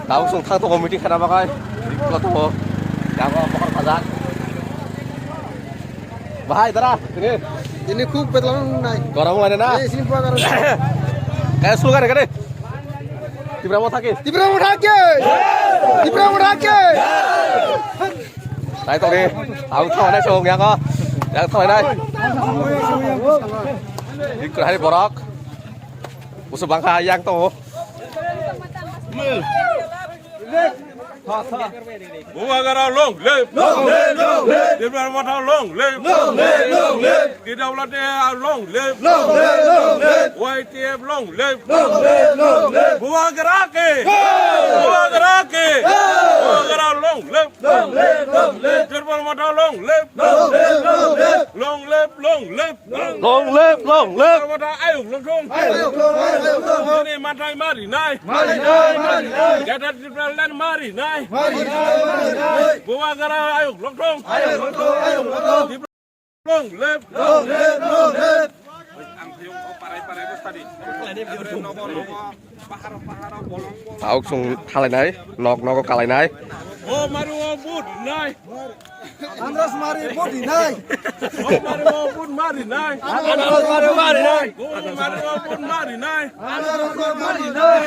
langsung thang toko meeting kana pakai ko to yang ko pakar pajak bahai tara ini খুব বেতন নাই গরম লাগে না এই সিম্পল কারণ কায় সুগার করে তিব্রা মো থাকে তাই তো রে আউ থাও না চং yang ko yang thoi đây ikut hari borok musuh bangka yang to Buagara long live, Dibra mata long live, Didawlate long live, YTF long live, Buagara long live, Dibra mata long live, long live, mata ayuk long ini mata mari nai, Gadat Dibra lan mari nai. Buagara ayuk long live. Tao sung thalai nai nok nok kalai nai Oh maru bud nai Andras mari bodi নাই Oh maru bud mari nai Andras mari nai Oh maru bud mari nai Andras mari nai